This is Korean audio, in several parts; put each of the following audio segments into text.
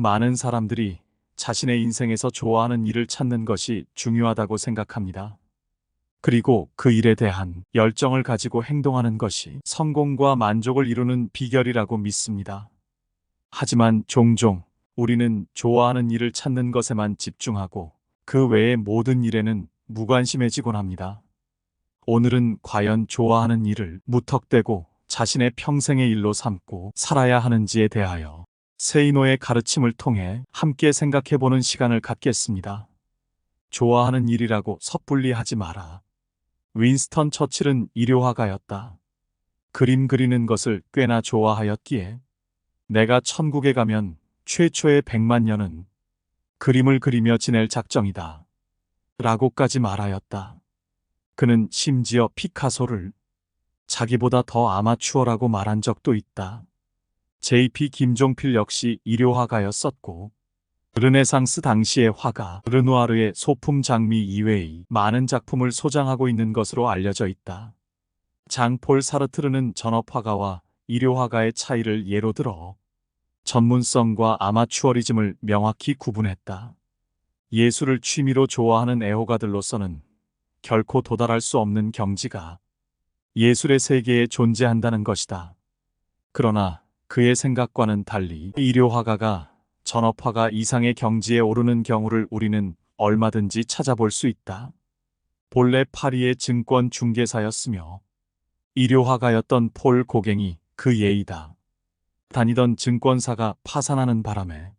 많은 사람들이 자신의 인생에서 좋아하는 일을 찾는 것이 중요하다고 생각합니다. 그리고 그 일에 대한 열정을 가지고 행동하는 것이 성공과 만족을 이루는 비결이라고 믿습니다. 하지만 종종 우리는 좋아하는 일을 찾는 것에만 집중하고 그 외의 모든 일에는 무관심해지곤 합니다. 오늘은 과연 좋아하는 일을 무턱대고 자신의 평생의 일로 삼고 살아야 하는지에 대하여 세이노의 가르침을 통해 함께 생각해보는 시간을 갖겠습니다. 좋아하는 일이라고 섣불리 하지 마라. 윈스턴 처칠은 일요화가였다. 그림 그리는 것을 꽤나 좋아하였기에 내가 천국에 가면 최초의 100만 년은 그림을 그리며 지낼 작정이다. 라고까지 말하였다. 그는 심지어 피카소를 자기보다 더 아마추어라고 말한 적도 있다. J.P. 김종필 역시 일요화가였었고 르네상스 당시의 화가 르누아르의 소품 장미 이외의 많은 작품을 소장하고 있는 것으로 알려져 있다. 장폴 사르트르는 전업화가와 일요화가의 차이를 예로 들어 전문성과 아마추어리즘을 명확히 구분했다. 예술을 취미로 좋아하는 애호가들로서는 결코 도달할 수 없는 경지가 예술의 세계에 존재한다는 것이다. 그러나 그의 생각과는 달리 일요화가가 전업화가 이상의 경지에 오르는 경우를 우리는 얼마든지 찾아볼 수 있다. 본래 파리의 증권 중개사였으며 일요화가였던 폴 고갱이 그 예이다. 다니던 증권사가 파산하는 바람에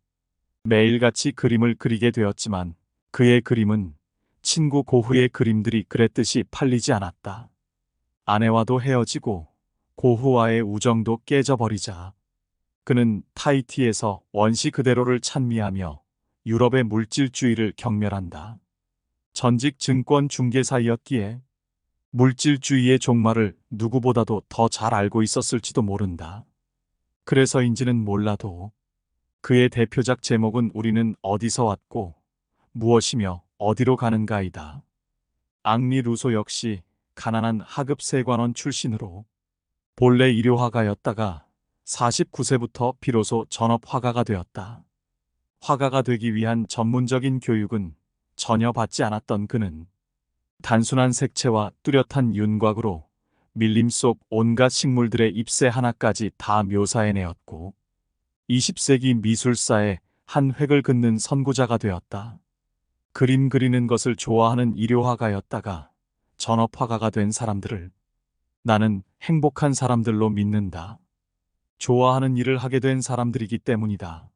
매일같이 그림을 그리게 되었지만 그의 그림은 친구 고흐의 그림들이 그랬듯이 팔리지 않았다. 아내와도 헤어지고 고흐와의 우정도 깨져버리자 그는 타히티에서 원시 그대로를 찬미하며 유럽의 물질주의를 경멸한다. 전직 증권 중개사이었기에 물질주의의 종말을 누구보다도 더 잘 알고 있었을지도 모른다. 그래서인지는 몰라도 그의 대표작 제목은 우리는 어디서 왔고 무엇이며 어디로 가는가이다. 앙리 루소 역시 가난한 하급 세관원 출신으로 본래 일요화가였다가 49세부터 비로소 전업화가가 되었다. 화가가 되기 위한 전문적인 교육은 전혀 받지 않았던 그는 단순한 색채와 뚜렷한 윤곽으로 밀림 속 온갖 식물들의 잎새 하나까지 다 묘사해내었고 20세기 미술사의 한 획을 긋는 선구자가 되었다. 그림 그리는 것을 좋아하는 일요화가였다가 전업화가가 된 사람들을 나는 행복한 사람들로 믿는다. 좋아하는 일을 하게 된 사람들이기 때문이다.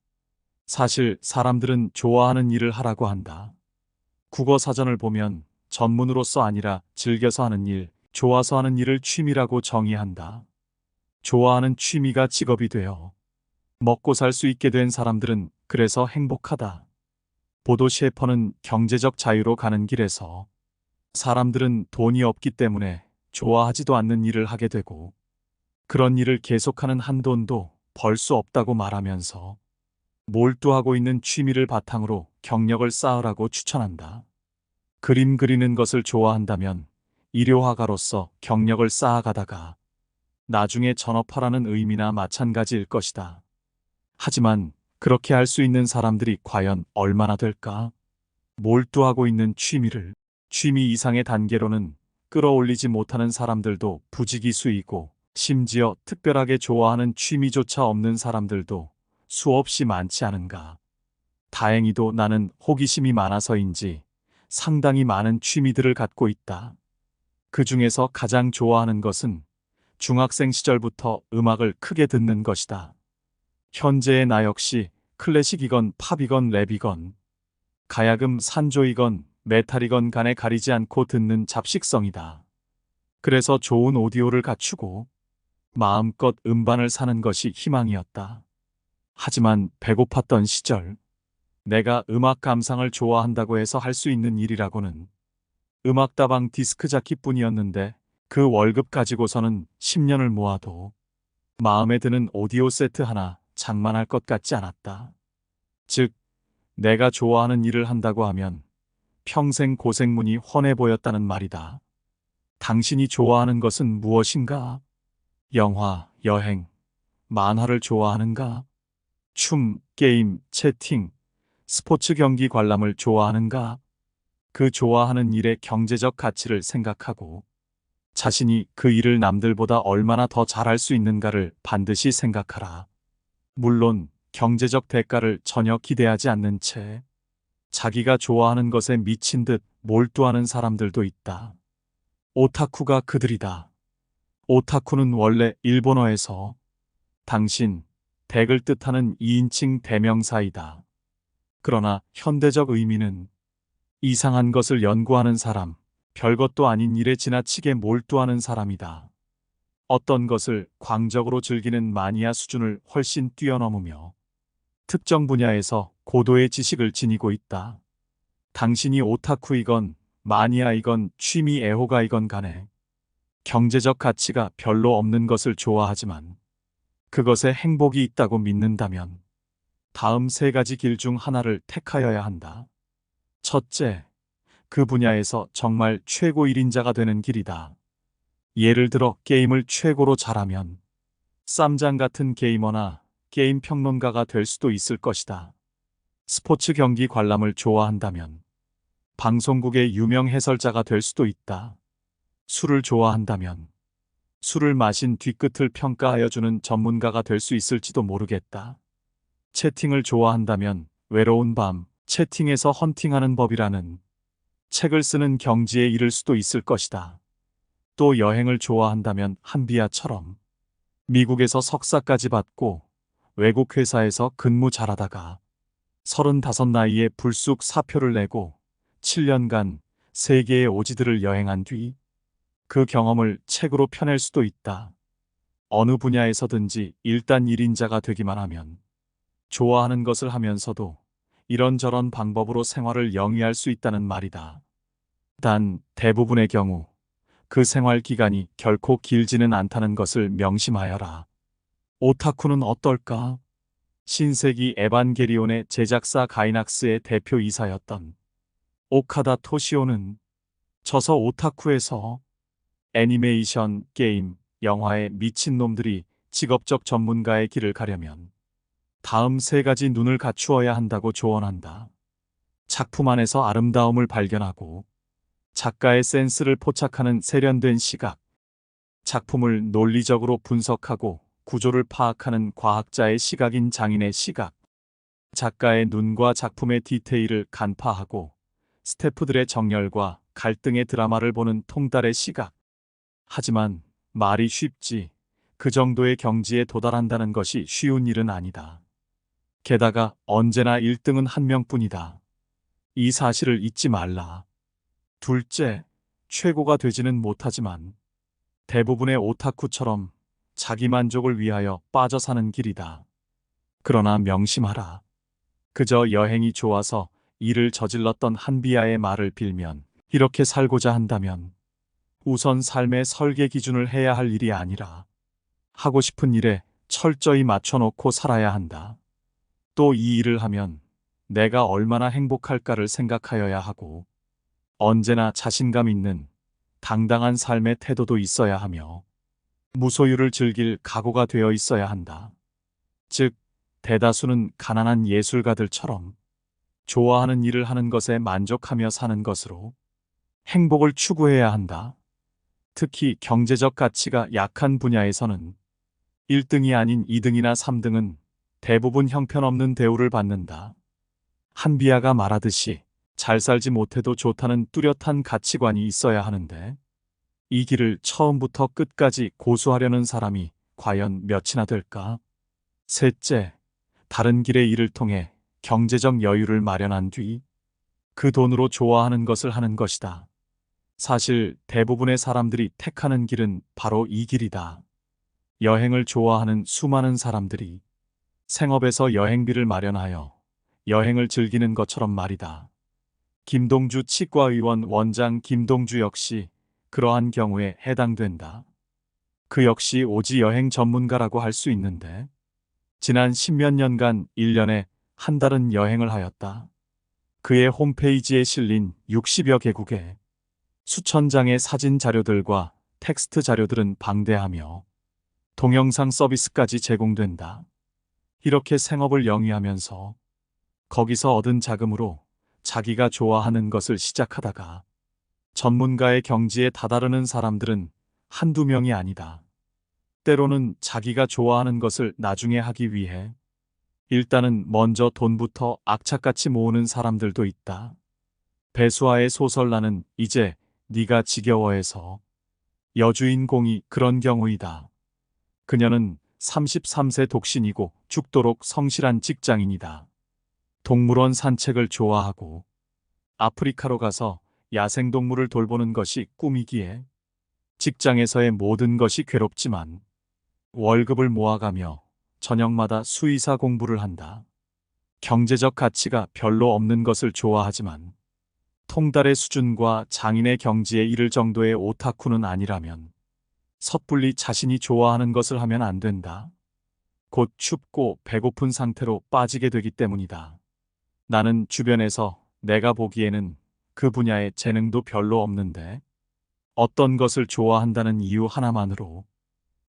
사실 사람들은 좋아하는 일을 하라고 한다. 국어 사전을 보면 전문으로서 아니라 즐겨서 하는 일, 좋아서 하는 일을 취미라고 정의한다. 좋아하는 취미가 직업이 되어 먹고 살 수 있게 된 사람들은 그래서 행복하다. 보도 셰퍼는 경제적 자유로 가는 길에서 사람들은 돈이 없기 때문에 좋아하지도 않는 일을 하게 되고 그런 일을 계속하는 한 돈도 벌 수 없다고 말하면서 몰두하고 있는 취미를 바탕으로 경력을 쌓으라고 추천한다. 그림 그리는 것을 좋아한다면 일요화가로서 경력을 쌓아가다가 나중에 전업화라는 의미나 마찬가지일 것이다. 하지만 그렇게 할 수 있는 사람들이 과연 얼마나 될까? 몰두하고 있는 취미를 취미 이상의 단계로는 끌어올리지 못하는 사람들도 부지기수이고 심지어 특별하게 좋아하는 취미조차 없는 사람들도 수없이 많지 않은가. 다행히도 나는 호기심이 많아서인지 상당히 많은 취미들을 갖고 있다. 그 중에서 가장 좋아하는 것은 중학생 시절부터 음악을 크게 듣는 것이다. 현재의 나 역시 클래식이건 팝이건 랩이건 가야금 산조이건 메탈이건 간에 가리지 않고 듣는 잡식성이다. 그래서 좋은 오디오를 갖추고 마음껏 음반을 사는 것이 희망이었다. 하지만 배고팠던 시절 내가 음악 감상을 좋아한다고 해서 할 수 있는 일이라고는 음악다방 디스크 자키뿐이었는데 그 월급 가지고서는 10년을 모아도 마음에 드는 오디오 세트 하나 장만할 것 같지 않았다. 즉, 내가 좋아하는 일을 한다고 하면 평생 고생문이 훤해 보였다는 말이다. 당신이 좋아하는 것은 무엇인가? 영화, 여행, 만화를 좋아하는가? 춤, 게임, 채팅, 스포츠 경기 관람을 좋아하는가? 그 좋아하는 일의 경제적 가치를 생각하고 자신이 그 일을 남들보다 얼마나 더 잘할 수 있는가를 반드시 생각하라. 물론 경제적 대가를 전혀 기대하지 않는 채 자기가 좋아하는 것에 미친 듯 몰두하는 사람들도 있다. 오타쿠가 그들이다. 오타쿠는 원래 일본어에서 당신, 댁을 뜻하는 2인칭 대명사이다. 그러나 현대적 의미는 이상한 것을 연구하는 사람, 별것도 아닌 일에 지나치게 몰두하는 사람이다. 어떤 것을 광적으로 즐기는 마니아 수준을 훨씬 뛰어넘으며 특정 분야에서 고도의 지식을 지니고 있다. 당신이 오타쿠이건 마니아이건 취미 애호가이건 간에 경제적 가치가 별로 없는 것을 좋아하지만 그것에 행복이 있다고 믿는다면 다음 세 가지 길 중 하나를 택하여야 한다. 첫째, 그 분야에서 정말 최고 1인자가 되는 길이다. 예를 들어 게임을 최고로 잘하면 쌈장 같은 게이머나 게임 평론가가 될 수도 있을 것이다. 스포츠 경기 관람을 좋아한다면 방송국의 유명 해설자가 될 수도 있다. 술을 좋아한다면 술을 마신 뒤끝을 평가하여주는 전문가가 될 수 있을지도 모르겠다. 채팅을 좋아한다면 외로운 밤, 채팅에서 헌팅하는 법이라는 책을 쓰는 경지에 이를 수도 있을 것이다. 또 여행을 좋아한다면 한비아처럼 미국에서 석사까지 받고 외국 회사에서 근무 잘하다가 35 나이에 불쑥 사표를 내고 7년간 세계의 오지들을 여행한 뒤 그 경험을 책으로 펴낼 수도 있다. 어느 분야에서든지 일단 1인자가 되기만 하면 좋아하는 것을 하면서도 이런저런 방법으로 생활을 영위할 수 있다는 말이다. 단 대부분의 경우 그 생활 기간이 결코 길지는 않다는 것을 명심하여라. 오타쿠는 어떨까? 신세기 에반게리온의 제작사 가이낙스의 대표이사였던 오카다 토시오는 저서 오타쿠에서 애니메이션, 게임, 영화에 미친놈들이 직업적 전문가의 길을 가려면 다음 세 가지 눈을 갖추어야 한다고 조언한다. 작품 안에서 아름다움을 발견하고 작가의 센스를 포착하는 세련된 시각, 작품을 논리적으로 분석하고 구조를 파악하는 과학자의 시각인 장인의 시각, 작가의 눈과 작품의 디테일을 간파하고 스태프들의 정열과 갈등의 드라마를 보는 통달의 시각. 하지만 말이 쉽지 그 정도의 경지에 도달한다는 것이 쉬운 일은 아니다. 게다가 언제나 1등은 한 명뿐이다. 이 사실을 잊지 말라. 둘째, 최고가 되지는 못하지만 대부분의 오타쿠처럼 자기 만족을 위하여 빠져 사는 길이다. 그러나 명심하라. 그저 여행이 좋아서 일을 저질렀던 한비아의 말을 빌면 이렇게 살고자 한다면 우선 삶의 설계 기준을 해야 할 일이 아니라 하고 싶은 일에 철저히 맞춰놓고 살아야 한다. 또 이 일을 하면 내가 얼마나 행복할까를 생각하여야 하고 언제나 자신감 있는 당당한 삶의 태도도 있어야 하며 무소유를 즐길 각오가 되어 있어야 한다. 즉, 대다수는 가난한 예술가들처럼 좋아하는 일을 하는 것에 만족하며 사는 것으로 행복을 추구해야 한다. 특히 경제적 가치가 약한 분야에서는 1등이 아닌 2등이나 3등은 대부분 형편없는 대우를 받는다. 한비아가 말하듯이 잘 살지 못해도 좋다는 뚜렷한 가치관이 있어야 하는데 이 길을 처음부터 끝까지 고수하려는 사람이 과연 몇이나 될까? 셋째, 다른 길의 일을 통해 경제적 여유를 마련한 뒤 그 돈으로 좋아하는 것을 하는 것이다. 사실 대부분의 사람들이 택하는 길은 바로 이 길이다. 여행을 좋아하는 수많은 사람들이 생업에서 여행비를 마련하여 여행을 즐기는 것처럼 말이다. 김동주 치과의원 원장 김동주 역시 그러한 경우에 해당된다. 그 역시 오지 여행 전문가라고 할 수 있는데 지난 10몇 년간 1년에 한 달은 여행을 하였다. 그의 홈페이지에 실린 60여 개국의 수천 장의 사진 자료들과 텍스트 자료들은 방대하며 동영상 서비스까지 제공된다. 이렇게 생업을 영위하면서 거기서 얻은 자금으로 자기가 좋아하는 것을 시작하다가 전문가의 경지에 다다르는 사람들은 한두 명이 아니다. 때로는 자기가 좋아하는 것을 나중에 하기 위해 일단은 먼저 돈부터 악착같이 모으는 사람들도 있다. 배수아의 소설 나는 이제 네가 지겨워해서 여주인공이 그런 경우이다. 그녀는 33세 독신이고 죽도록 성실한 직장인이다. 동물원 산책을 좋아하고 아프리카로 가서 야생동물을 돌보는 것이 꿈이기에 직장에서의 모든 것이 괴롭지만 월급을 모아가며 저녁마다 수의사 공부를 한다. 경제적 가치가 별로 없는 것을 좋아하지만 통달의 수준과 장인의 경지에 이를 정도의 오타쿠는 아니라면 섣불리 자신이 좋아하는 것을 하면 안 된다. 곧 춥고 배고픈 상태로 빠지게 되기 때문이다. 나는 주변에서 내가 보기에는 그 분야에 재능도 별로 없는데 어떤 것을 좋아한다는 이유 하나만으로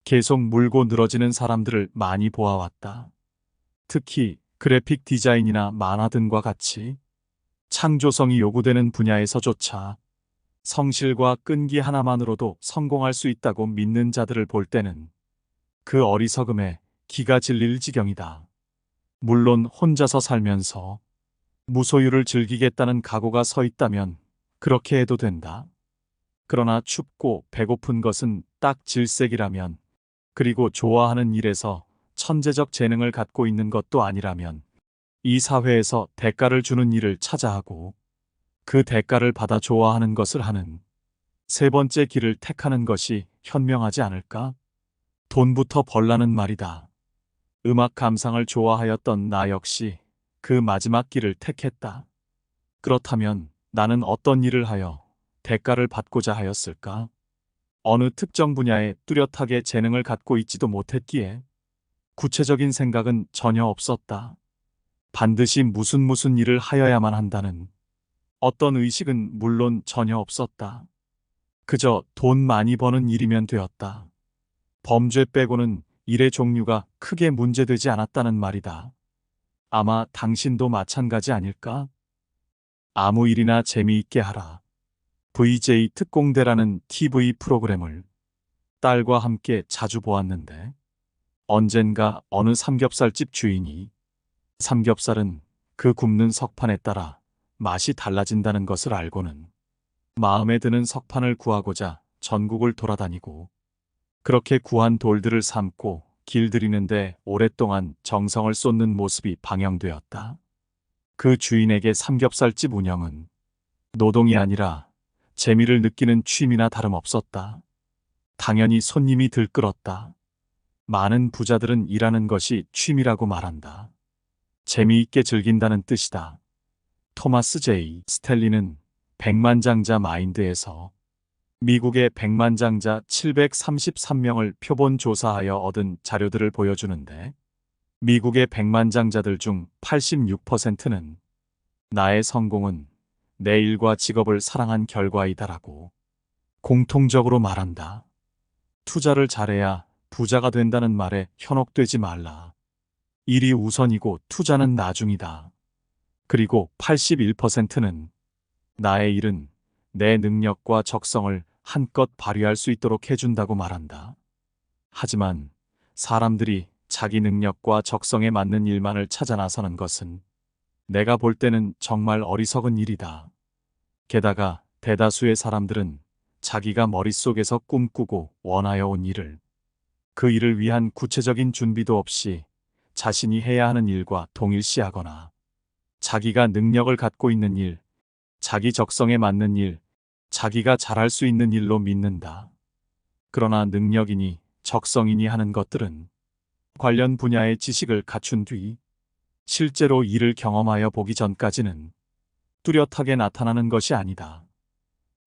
계속 물고 늘어지는 사람들을 많이 보아왔다. 특히 그래픽 디자인이나 만화 등과 같이 창조성이 요구되는 분야에서조차 성실과 끈기 하나만으로도 성공할 수 있다고 믿는 자들을 볼 때는 그 어리석음에 기가 질릴 지경이다. 물론 혼자서 살면서 무소유를 즐기겠다는 각오가 서 있다면 그렇게 해도 된다. 그러나 춥고 배고픈 것은 딱 질색이라면, 그리고 좋아하는 일에서 천재적 재능을 갖고 있는 것도 아니라면 이 사회에서 대가를 주는 일을 찾아 하고 그 대가를 받아 좋아하는 것을 하는 세 번째 길을 택하는 것이 현명하지 않을까? 돈부터 벌라는 말이다. 음악 감상을 좋아하였던 나 역시 그 마지막 길을 택했다. 그렇다면 나는 어떤 일을 하여 대가를 받고자 하였을까? 어느 특정 분야에 뚜렷하게 재능을 갖고 있지도 못했기에 구체적인 생각은 전혀 없었다. 반드시 무슨 일을 하여야만 한다는 어떤 의식은 물론 전혀 없었다. 그저 돈 많이 버는 일이면 되었다. 범죄 빼고는 일의 종류가 크게 문제되지 않았다는 말이다. 아마 당신도 마찬가지 아닐까? 아무 일이나 재미있게 하라. VJ 특공대라는 TV 프로그램을 딸과 함께 자주 보았는데 언젠가 어느 삼겹살집 주인이 삼겹살은 그 굽는 석판에 따라 맛이 달라진다는 것을 알고는 마음에 드는 석판을 구하고자 전국을 돌아다니고 그렇게 구한 돌들을 삶고 길들이는데 오랫동안 정성을 쏟는 모습이 방영되었다. 그 주인에게 삼겹살집 운영은 노동이 아니라 재미를 느끼는 취미나 다름없었다. 당연히 손님이 들끓었다. 많은 부자들은 일하는 것이 취미라고 말한다. 재미있게 즐긴다는 뜻이다. 토마스 J. 스텔리는 백만장자 마인드에서 미국의 백만장자 733명을 표본 조사하여 얻은 자료들을 보여주는데 미국의 백만장자들 중 86%는 나의 성공은 내 일과 직업을 사랑한 결과이다라고 공통적으로 말한다. 투자를 잘해야 부자가 된다는 말에 현혹되지 말라. 일이 우선이고 투자는 나중이다. 그리고 81%는 나의 일은 내 능력과 적성을 한껏 발휘할 수 있도록 해준다고 말한다. 하지만 사람들이 자기 능력과 적성에 맞는 일만을 찾아 나서는 것은 내가 볼 때는 정말 어리석은 일이다. 게다가 대다수의 사람들은 자기가 머릿속에서 꿈꾸고 원하여 온 일을 그 일을 위한 구체적인 준비도 없이 자신이 해야 하는 일과 동일시하거나 자기가 능력을 갖고 있는 일, 자기 적성에 맞는 일, 자기가 잘할 수 있는 일로 믿는다. 그러나 능력이니 적성이니 하는 것들은 관련 분야의 지식을 갖춘 뒤 실제로 일을 경험하여 보기 전까지는 뚜렷하게 나타나는 것이 아니다.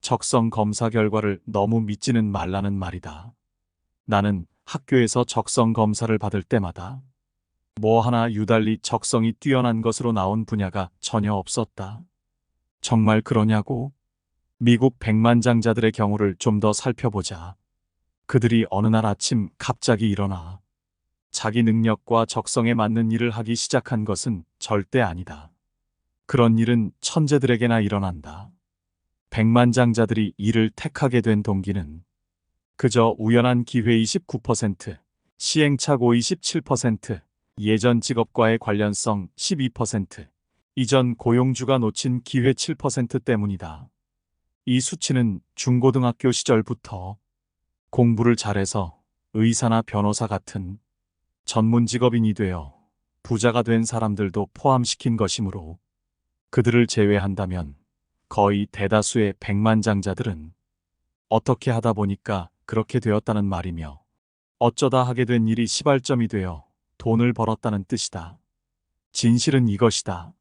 적성 검사 결과를 너무 믿지는 말라는 말이다. 나는 학교에서 적성 검사를 받을 때마다 뭐 하나 유달리 적성이 뛰어난 것으로 나온 분야가 전혀 없었다. 정말 그러냐고? 미국 백만장자들의 경우를 좀 더 살펴보자. 그들이 어느 날 아침 갑자기 일어나 자기 능력과 적성에 맞는 일을 하기 시작한 것은 절대 아니다. 그런 일은 천재들에게나 일어난다. 백만장자들이 이를 택하게 된 동기는 그저 우연한 기회 29%, 시행착오 27%, 예전 직업과의 관련성 12%, 이전 고용주가 놓친 기회 7% 때문이다. 이 수치는 중고등학교 시절부터 공부를 잘해서 의사나 변호사 같은 전문 직업인이 되어 부자가 된 사람들도 포함시킨 것이므로 그들을 제외한다면 거의 대다수의 백만장자들은 어떻게 하다 보니까 그렇게 되었다는 말이며 어쩌다 하게 된 일이 시발점이 되어 돈을 벌었다는 뜻이다. 진실은 이것이다.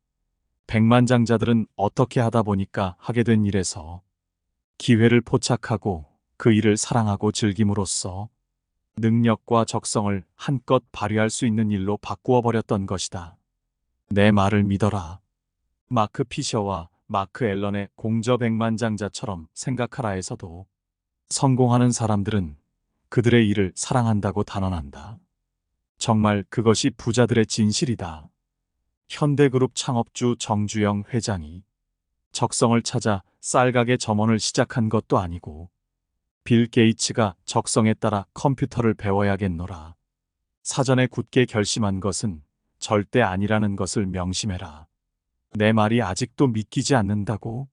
백만장자들은 어떻게 하다 보니까 하게 된 일에서 기회를 포착하고 그 일을 사랑하고 즐김으로써 능력과 적성을 한껏 발휘할 수 있는 일로 바꾸어 버렸던 것이다. 내 말을 믿어라. 마크 피셔와 마크 앨런의 공저 백만장자처럼 생각하라에서도 성공하는 사람들은 그들의 일을 사랑한다고 단언한다. 정말 그것이 부자들의 진실이다. 현대그룹 창업주 정주영 회장이 적성을 찾아 쌀가게 점원을 시작한 것도 아니고 빌 게이츠가 적성에 따라 컴퓨터를 배워야겠노라 사전에 굳게 결심한 것은 절대 아니라는 것을 명심해라. 내 말이 아직도 믿기지 않는다고?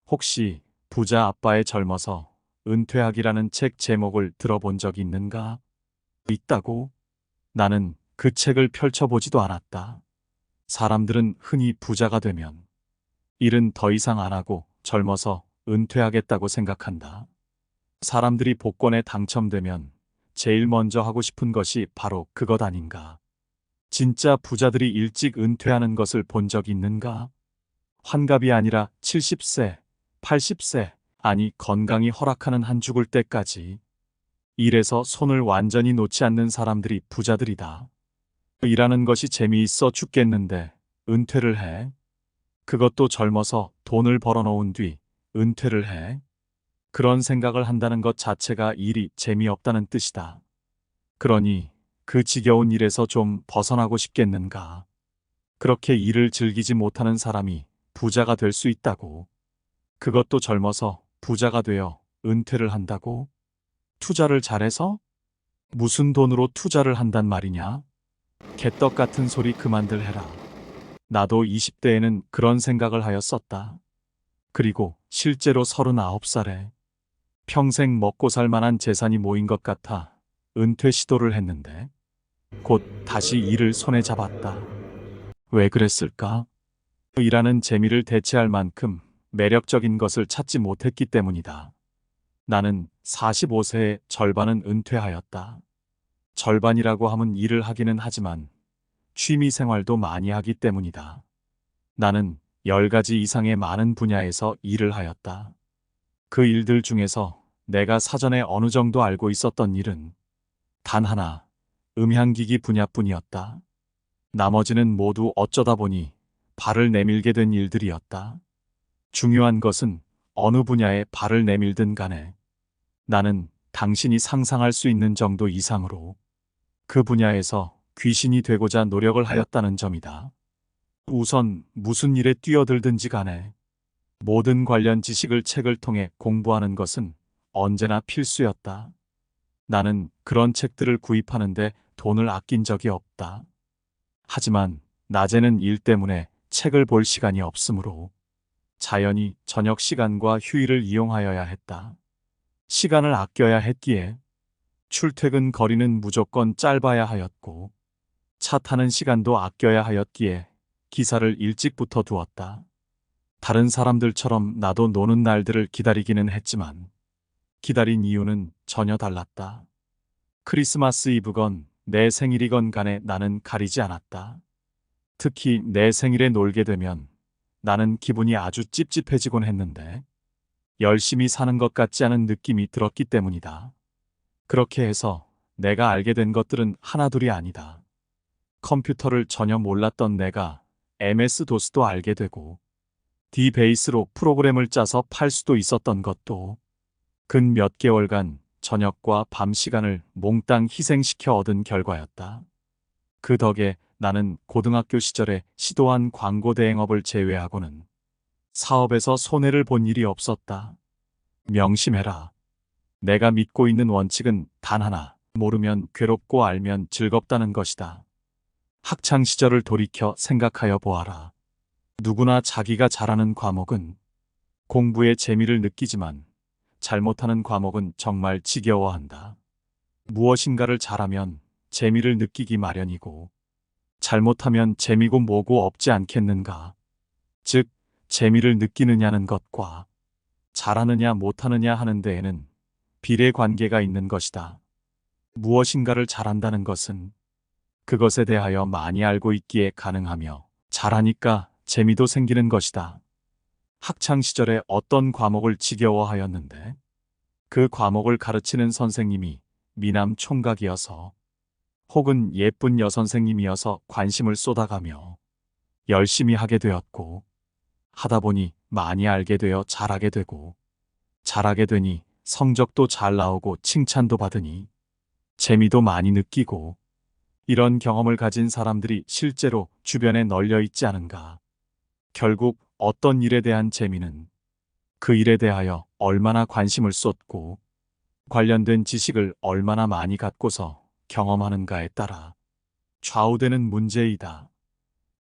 혹시 부자 아빠의 젊어서 은퇴하기라는 책 제목을 들어본 적 있는가? 있다고? 나는 그 책을 펼쳐보지도 않았다. 사람들은 흔히 부자가 되면 일은 더 이상 안 하고 젊어서 은퇴하겠다고 생각한다. 사람들이 복권에 당첨되면 제일 먼저 하고 싶은 것이 바로 그것 아닌가? 진짜 부자들이 일찍 은퇴하는 것을 본 적 있는가? 환갑이 아니라 70세, 80세, 아니 건강이 허락하는 한 죽을 때까지 일에서 손을 완전히 놓지 않는 사람들이 부자들이다. 일하는 것이 재미있어 죽겠는데 은퇴를 해? 그것도 젊어서 돈을 벌어놓은 뒤 은퇴를 해? 그런 생각을 한다는 것 자체가 일이 재미없다는 뜻이다. 그러니 그 지겨운 일에서 좀 벗어나고 싶겠는가? 그렇게 일을 즐기지 못하는 사람이 부자가 될 수 있다고? 그것도 젊어서 부자가 되어 은퇴를 한다고? 투자를 잘해서? 무슨 돈으로 투자를 한단 말이냐? 개떡 같은 소리 그만들 해라. 나도 20대에는 그런 생각을 하였었다. 그리고 실제로 39살에 평생 먹고 살 만한 재산이 모인 것 같아 은퇴 시도를 했는데 곧 다시 일을 손에 잡았다. 왜 그랬을까? 일하는 재미를 대체할 만큼 매력적인 것을 찾지 못했기 때문이다. 나는 45세의 절반은 은퇴하였다. 절반이라고 하면 일을 하기는 하지만 취미 생활도 많이 하기 때문이다. 나는 10가지 이상의 많은 분야에서 일을 하였다. 그 일들 중에서 내가 사전에 어느 정도 알고 있었던 일은 단 하나, 음향기기 분야뿐이었다. 나머지는 모두 어쩌다 보니 발을 내밀게 된 일들이었다. 중요한 것은 어느 분야에 발을 내밀든 간에 나는 당신이 상상할 수 있는 정도 이상으로 그 분야에서 귀신이 되고자 노력을 하였다는 점이다. 우선 무슨 일에 뛰어들든지 간에 모든 관련 지식을 책을 통해 공부하는 것은 언제나 필수였다. 나는 그런 책들을 구입하는데 돈을 아낀 적이 없다. 하지만 낮에는 일 때문에 책을 볼 시간이 없으므로 자연히 저녁 시간과 휴일을 이용하여야 했다. 시간을 아껴야 했기에 출퇴근 거리는 무조건 짧아야 하였고 차 타는 시간도 아껴야 하였기에 기사를 일찍부터 두었다. 다른 사람들처럼 나도 노는 날들을 기다리기는 했지만 기다린 이유는 전혀 달랐다. 크리스마스 이브건 내 생일이건 간에 나는 가리지 않았다. 특히 내 생일에 놀게 되면 나는 기분이 아주 찝찝해지곤 했는데 열심히 사는 것 같지 않은 느낌이 들었기 때문이다. 그렇게 해서 내가 알게 된 것들은 하나둘이 아니다. 컴퓨터를 전혀 몰랐던 내가 MS-DOS도 알게 되고 DBase로 프로그램을 짜서 팔 수도 있었던 것도 근 몇 개월간 저녁과 밤 시간을 몽땅 희생시켜 얻은 결과였다. 그 덕에 나는 고등학교 시절에 시도한 광고 대행업을 제외하고는 사업에서 손해를 본 일이 없었다. 명심해라. 내가 믿고 있는 원칙은 단 하나, 모르면 괴롭고 알면 즐겁다는 것이다. 학창 시절을 돌이켜 생각하여 보아라. 누구나 자기가 잘하는 과목은 공부에 재미를 느끼지만 잘못하는 과목은 정말 지겨워한다. 무엇인가를 잘하면 재미를 느끼기 마련이고 잘못하면 재미고 뭐고 없지 않겠는가. 즉, 재미를 느끼느냐는 것과 잘하느냐 못하느냐 하는 데에는 비례 관계가 있는 것이다. 무엇인가를 잘한다는 것은 그것에 대하여 많이 알고 있기에 가능하며 잘하니까 재미도 생기는 것이다. 학창 시절에 어떤 과목을 지겨워하였는데 그 과목을 가르치는 선생님이 미남 총각이어서 혹은 예쁜 여선생님이어서 관심을 쏟아가며 열심히 하게 되었고 하다 보니 많이 알게 되어 잘하게 되고 잘하게 되니 성적도 잘 나오고 칭찬도 받으니 재미도 많이 느끼고 이런 경험을 가진 사람들이 실제로 주변에 널려 있지 않은가. 결국 어떤 일에 대한 재미는 그 일에 대하여 얼마나 관심을 쏟고 관련된 지식을 얼마나 많이 갖고서 경험하는가에 따라 좌우되는 문제이다.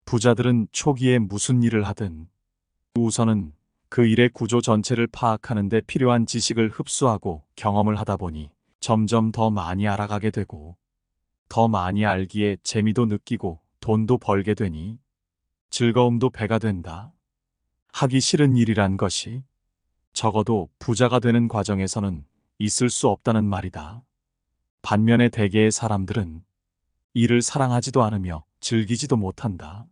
부자들은 초기에 무슨 일을 하든 우선은 그 일의 구조 전체를 파악하는 데 필요한 지식을 흡수하고 경험을 하다 보니 점점 더 많이 알아가게 되고 더 많이 알기에 재미도 느끼고 돈도 벌게 되니 즐거움도 배가 된다. 하기 싫은 일이란 것이 적어도 부자가 되는 과정에서는 있을 수 없다는 말이다. 반면에 대개의 사람들은 일을 사랑하지도 않으며 즐기지도 못한다.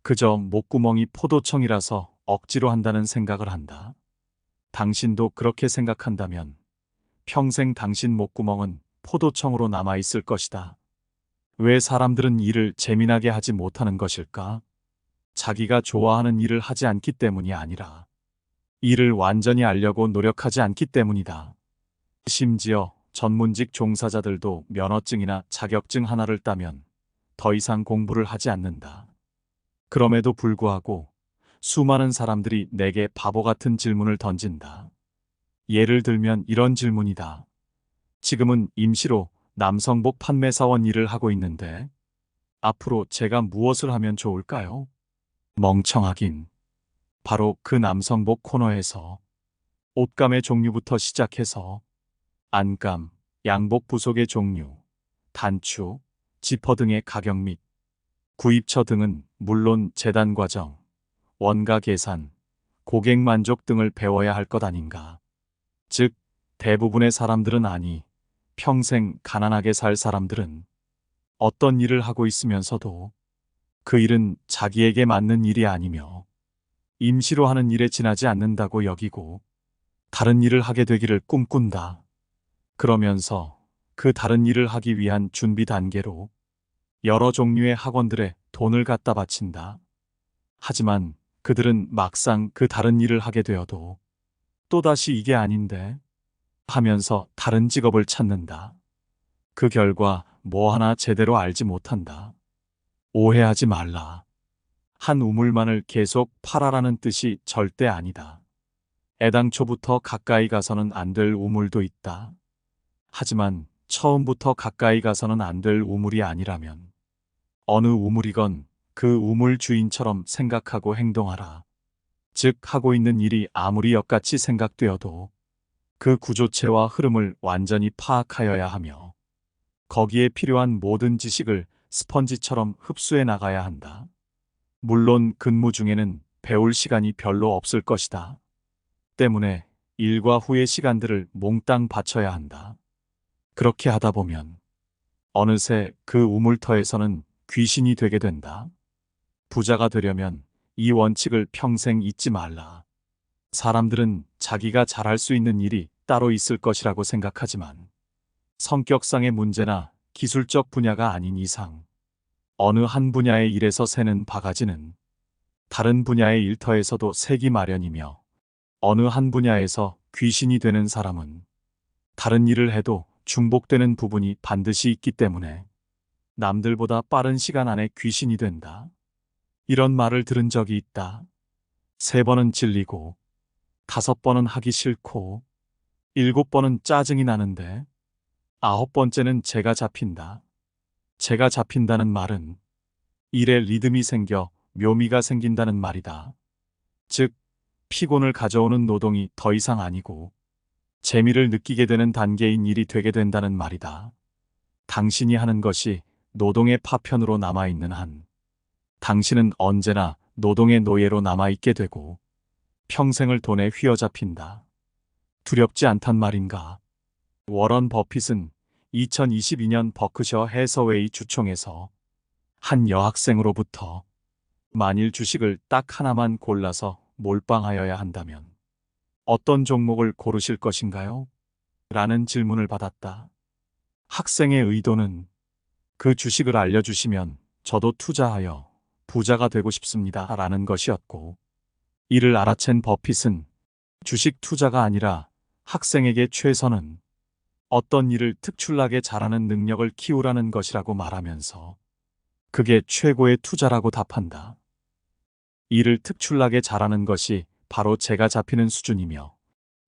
그저 목구멍이 포도청이라서 억지로 한다는 생각을 한다. 당신도 그렇게 생각한다면 평생 당신 목구멍은 포도청으로 남아있을 것이다. 왜 사람들은 일을 재미나게 하지 못하는 것일까? 자기가 좋아하는 일을 하지 않기 때문이 아니라 일을 완전히 알려고 노력하지 않기 때문이다. 심지어 전문직 종사자들도 면허증이나 자격증 하나를 따면 더 이상 공부를 하지 않는다. 그럼에도 불구하고 수많은 사람들이 내게 바보 같은 질문을 던진다. 예를 들면 이런 질문이다. 지금은 임시로 남성복 판매사원 일을 하고 있는데 앞으로 제가 무엇을 하면 좋을까요? 멍청하긴. 바로 그 남성복 코너에서 옷감의 종류부터 시작해서 안감, 양복 부속의 종류, 단추, 지퍼 등의 가격 및 구입처 등은 물론 재단 과정, 원가 계산, 고객 만족 등을 배워야 할 것 아닌가. 즉, 대부분의 사람들은 아니, 평생 가난하게 살 사람들은 어떤 일을 하고 있으면서도 그 일은 자기에게 맞는 일이 아니며 임시로 하는 일에 지나지 않는다고 여기고 다른 일을 하게 되기를 꿈꾼다. 그러면서 그 다른 일을 하기 위한 준비 단계로 여러 종류의 학원들에 돈을 갖다 바친다. 하지만 그들은 막상 그 다른 일을 하게 되어도 또다시 이게 아닌데 하면서 다른 직업을 찾는다. 그 결과 뭐 하나 제대로 알지 못한다. 오해하지 말라. 한 우물만을 계속 팔아라는 뜻이 절대 아니다. 애당초부터 가까이 가서는 안 될 우물도 있다. 하지만 처음부터 가까이 가서는 안 될 우물이 아니라면 어느 우물이건 그 우물 주인처럼 생각하고 행동하라. 즉 하고 있는 일이 아무리 역같이 생각되어도 그 구조체와 흐름을 완전히 파악하여야 하며 거기에 필요한 모든 지식을 스펀지처럼 흡수해 나가야 한다. 물론 근무 중에는 배울 시간이 별로 없을 것이다. 때문에 일과 후의 시간들을 몽땅 바쳐야 한다. 그렇게 하다 보면 어느새 그 우물터에서는 귀신이 되게 된다. 부자가 되려면 이 원칙을 평생 잊지 말라. 사람들은 자기가 잘할 수 있는 일이 따로 있을 것이라고 생각하지만 성격상의 문제나 기술적 분야가 아닌 이상 어느 한 분야의 일에서 새는 바가지는 다른 분야의 일터에서도 새기 마련이며 어느 한 분야에서 귀신이 되는 사람은 다른 일을 해도 중복되는 부분이 반드시 있기 때문에 남들보다 빠른 시간 안에 귀신이 된다. 이런 말을 들은 적이 있다. 3번은 질리고, 5번은 하기 싫고, 7번은 짜증이 나는데, 9번째는 제가 잡힌다. 제가 잡힌다는 말은 일에 리듬이 생겨 묘미가 생긴다는 말이다. 즉, 피곤을 가져오는 노동이 더 이상 아니고 재미를 느끼게 되는 단계인 일이 되게 된다는 말이다. 당신이 하는 것이 노동의 파편으로 남아있는 한, 당신은 언제나 노동의 노예로 남아있게 되고 평생을 돈에 휘어잡힌다. 두렵지 않단 말인가? 워런 버핏은 2022년 버크셔 해서웨이 주총에서 한 여학생으로부터 만일 주식을 딱 하나만 골라서 몰빵하여야 한다면 어떤 종목을 고르실 것인가요? 라는 질문을 받았다. 학생의 의도는 그 주식을 알려주시면 저도 투자하여 부자가 되고 싶습니다. 라는 것이었고, 이를 알아챈 버핏은 주식 투자가 아니라 학생에게 최선은 어떤 일을 특출나게 잘하는 능력을 키우라는 것이라고 말하면서 그게 최고의 투자라고 답한다. 일을 특출나게 잘하는 것이 바로 제가 잡히는 수준이며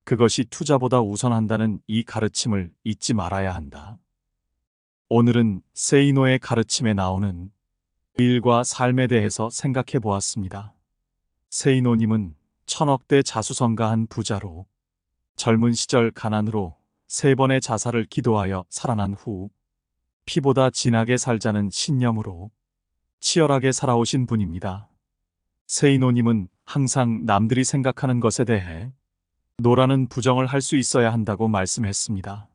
그것이 투자보다 우선한다는 이 가르침을 잊지 말아야 한다. 오늘은 세이노의 가르침에 나오는 일과 삶에 대해서 생각해 보았습니다. 세이노님은 1000억대 자수성가한 부자로 젊은 시절 가난으로 3번의 자살을 기도하여 살아난 후 피보다 진하게 살자는 신념으로 치열하게 살아오신 분입니다. 세이노님은 항상 남들이 생각하는 것에 대해 노라는 부정을 할 수 있어야 한다고 말씀했습니다.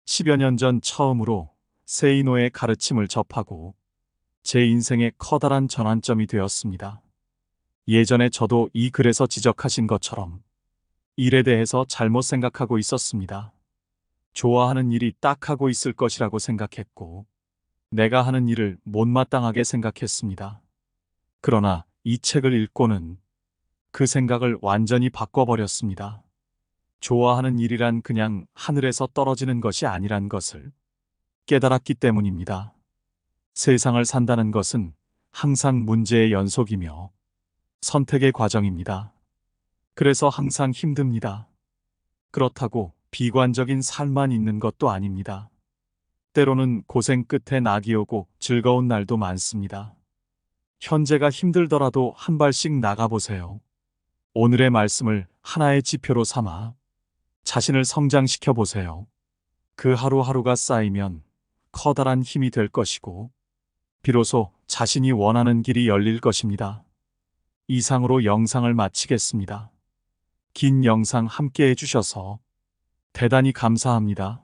10여 년 전 처음으로 세이노의 가르침을 접하고 제 인생의 커다란 전환점이 되었습니다. 예전에 저도 이 글에서 지적하신 것처럼 일에 대해서 잘못 생각하고 있었습니다. 좋아하는 일이 딱 하고 있을 것이라고 생각했고 내가 하는 일을 못마땅하게 생각했습니다. 그러나 이 책을 읽고는 그 생각을 완전히 바꿔버렸습니다. 좋아하는 일이란 그냥 하늘에서 떨어지는 것이 아니란 것을 깨달았기 때문입니다. 세상을 산다는 것은 항상 문제의 연속이며 선택의 과정입니다. 그래서 항상 힘듭니다. 그렇다고 비관적인 삶만 있는 것도 아닙니다. 때로는 고생 끝에 낙이 오고 즐거운 날도 많습니다. 현재가 힘들더라도 한 발씩 나가보세요. 오늘의 말씀을 하나의 지표로 삼아 자신을 성장시켜 보세요. 그 하루하루가 쌓이면 커다란 힘이 될 것이고 비로소 자신이 원하는 길이 열릴 것입니다. 이상으로 영상을 마치겠습니다. 긴 영상 함께 해주셔서 대단히 감사합니다.